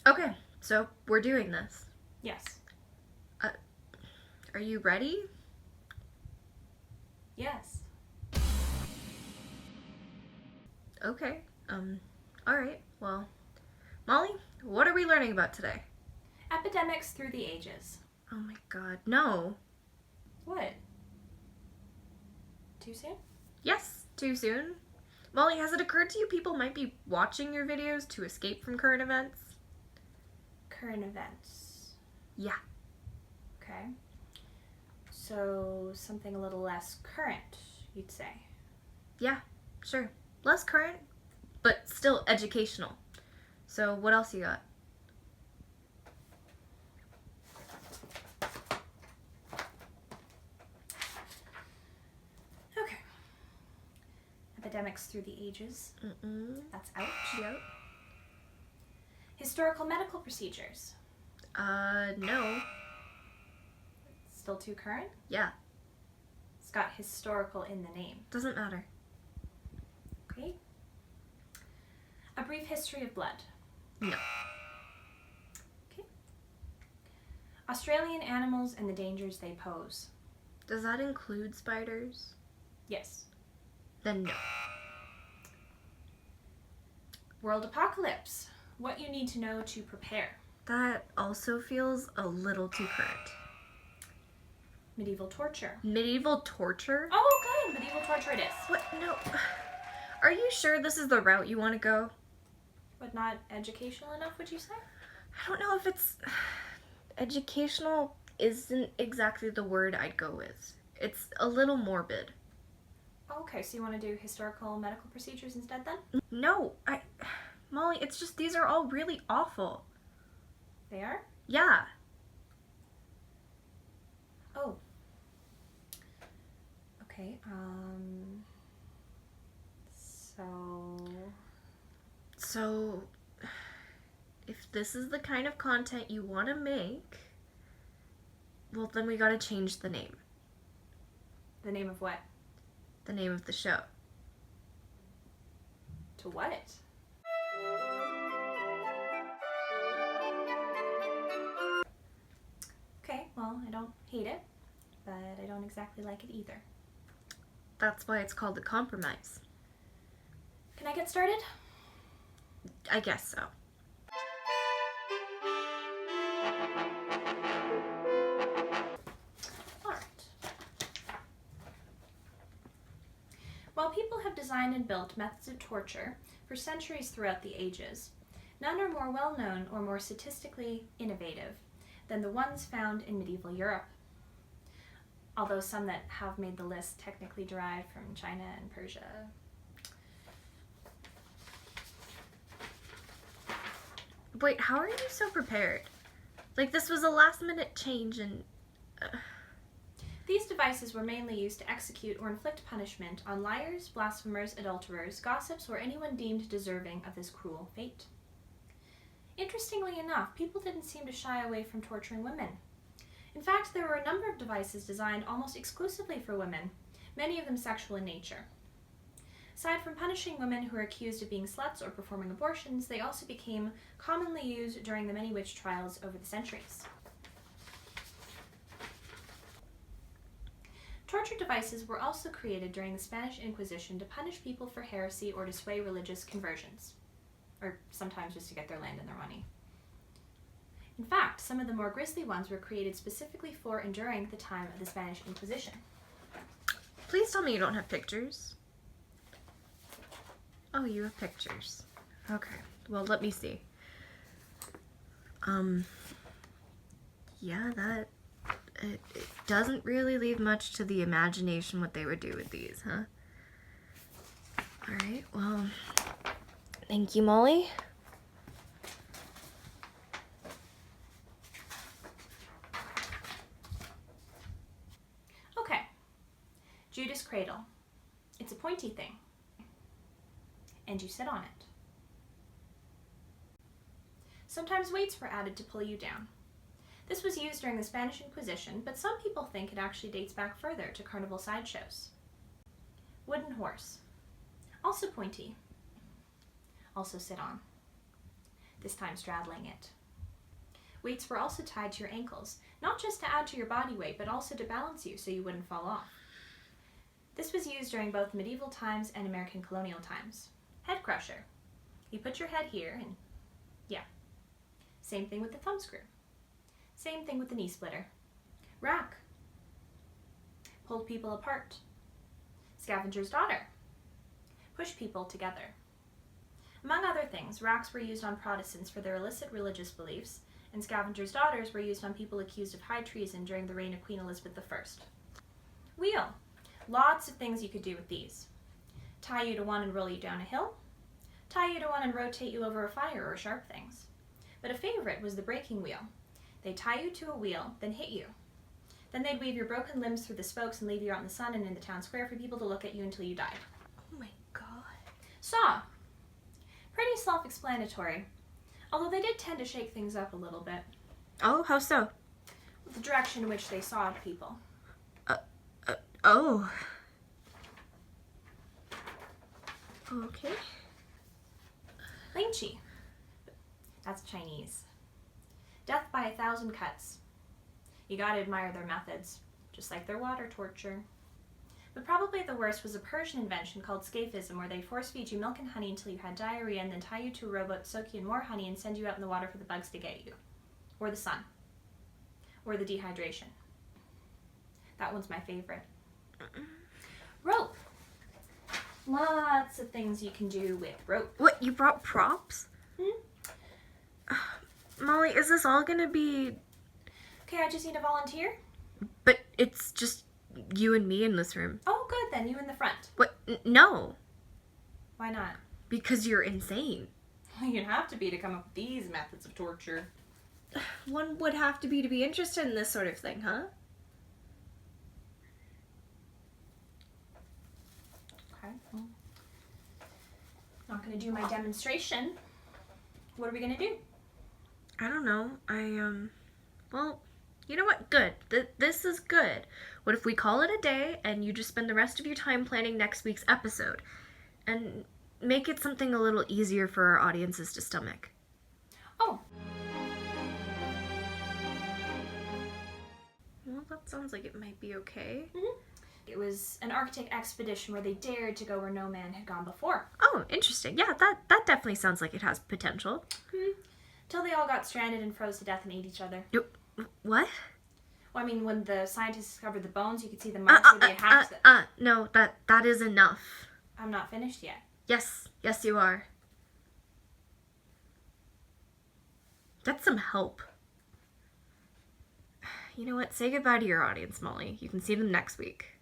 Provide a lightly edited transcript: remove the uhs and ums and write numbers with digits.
Okay, so we're doing this. Yes. Are you ready? Yes. Okay, alright, well, Molly, what are we learning about today? Epidemics through the ages. Oh my god, no. What? Too soon? Yes, too soon. Molly, has it occurred to you people might be watching your videos to escape from current events? Current events. Yeah. Okay. So something a little less current, you'd say. Yeah, sure. Less current, but still educational. So what else you got? Okay. Epidemics through the ages. That's out. Yep. Historical medical procedures. No. Still too current? Yeah. It's got historical in the name. Doesn't matter. Okay. A brief history of blood. No. Okay. Australian animals and the dangers they pose. Does that include spiders? Yes. Then no. World apocalypse. What you need to know to prepare. That also feels a little too current. Medieval torture. Medieval torture? Oh, good. Medieval torture it is. What? No. Are you sure this is the route you want to go? But not educational enough, would you say? I don't know if it's... Educational isn't exactly the word I'd go with. It's a little morbid. Okay, so you want to do historical medical procedures instead then? No, Molly, it's just these are all really awful. They are? Yeah. Oh. Okay, So, if this is the kind of content you want to make, well, then we gotta change the name. The name of what? The name of the show. To what? Okay, well, I don't hate it, but I don't exactly like it either. That's why it's called a compromise. Can I get started? I guess so. Alright. While people have designed and built methods of torture for centuries throughout the ages, none are more well-known or more statistically innovative than the ones found in medieval Europe. Although some that have made the list technically derived from China and Persia. Wait, how are you so prepared? Like, this was a last-minute change and... These devices were mainly used to execute or inflict punishment on liars, blasphemers, adulterers, gossips, or anyone deemed deserving of this cruel fate. Interestingly enough, people didn't seem to shy away from torturing women. In fact, there were a number of devices designed almost exclusively for women, many of them sexual in nature. Aside from punishing women who were accused of being sluts or performing abortions, they also became commonly used during the many witch trials over the centuries. Torture devices were also created during the Spanish Inquisition to punish people for heresy or to sway religious conversions, or sometimes just to get their land and their money. In fact, some of the more grisly ones were created specifically for and during the time of the Spanish Inquisition. Please tell me you don't have pictures. Oh, you have pictures. Okay, well, let me see. Yeah, that... It doesn't really leave much to the imagination what they would do with these, huh? Alright, well, thank you, Molly. Okay, Judas Cradle. It's a pointy thing, and you sit on it. Sometimes weights were added to pull you down. This was used during the Spanish Inquisition, but some people think it actually dates back further to carnival sideshows. Wooden horse. Also pointy. Also sit on. this time straddling it. Weights were also tied to your ankles, not just to add to your body weight, but also to balance you so you wouldn't fall off. This was used during both medieval times and American colonial times. Headcrusher. You put your head here and, yeah. Same thing with the thumb screw. Same thing with the knee splitter. Rack. Pulled people apart. Scavenger's daughter. Push people together. Among other things, racks were used on Protestants for their illicit religious beliefs, and Scavenger's daughters were used on people accused of high treason during the reign of Queen Elizabeth I. Wheel. Lots of things you could do with these. Tie you to one and roll you down a hill. Tie you to one and rotate you over a fire or sharp things. But a favorite was the breaking wheel. They'd tie you to a wheel, then hit you. Then they'd weave your broken limbs through the spokes and leave you out in the sun and in the town square for people to look at you until you died. Oh my god. Saw. Pretty self-explanatory, although they did tend to shake things up a little bit. Oh, how so? With the direction in which they sawed people. Oh. Okay. Lingqi. That's Chinese. Death by 1,000 cuts. You gotta admire their methods, just like their water torture. But probably the worst was a Persian invention called scaphism, where they'd force feed you milk and honey until you had diarrhea and then tie you to a rowboat, soak you in more honey, and send you out in the water for the bugs to get you. Or the sun. Or the dehydration. That one's my favorite. Rope. Lots of things you can do with rope. What, you brought props? Molly, is this all gonna be... Okay, I just need a volunteer. But it's just you and me in this room. Oh, good then. You in the front. What? No. Why not? Because you're insane. You'd have to be to come up with these methods of torture. One would have to be interested in this sort of thing, huh? Okay. Well, not going to do my demonstration. What are we going to do? I don't know. Well, you know what? Good. This is good. What if we call it a day and you just spend the rest of your time planning next week's episode? And make it something a little easier for our audiences to stomach. Oh. Well, that sounds like it might be okay. Mm-hmm. It was an Arctic expedition where they dared to go where no man had gone before. Oh, interesting. Yeah, that definitely sounds like it has potential. Till they all got stranded and froze to death and ate each other. What? Well, I mean, when the scientists discovered the bones, you could see the marks where they had hacked them. No, that is enough. I'm not finished yet. Yes, you are. Get some help. You know what? Say goodbye to your audience, Molly. You can see them next week.